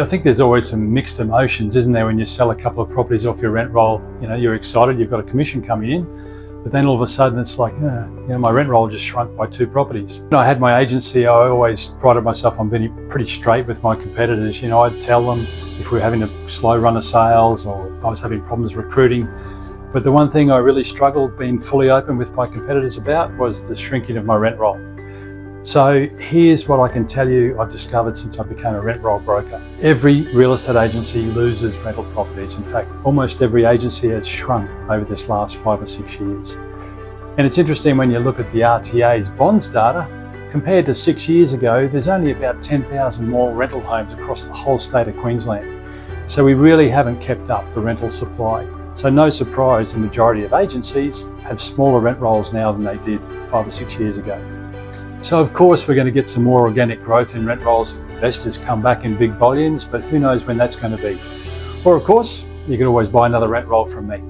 I think there's always some mixed emotions, isn't there, when you sell a couple of properties off your rent roll? You know, you're excited, you've got a commission coming in, but then all of a sudden it's like, my rent roll just shrunk by 2 properties. When I had my agency, I always prided myself on being pretty straight with my competitors. You know, I'd tell them if we were having a slow run of sales or I was having problems recruiting. But the one thing I really struggled being fully open with my competitors about was the shrinking of my rent roll. So here's what I can tell you I've discovered since I became a rent roll broker. Every real estate agency loses rental properties. In fact, almost every agency has shrunk over this last 5 or 6 years. And it's interesting when you look at the RTA's bonds data, compared to 6 years ago, there's only about 10,000 more rental homes across the whole state of Queensland. So we really haven't kept up the rental supply. So no surprise, the majority of agencies have smaller rent rolls now than they did 5 or 6 years ago. So of course we're going to get some more organic growth in rent rolls if investors come back in big volumes, but who knows when that's going to be. Or of course, you can always buy another rent roll from me.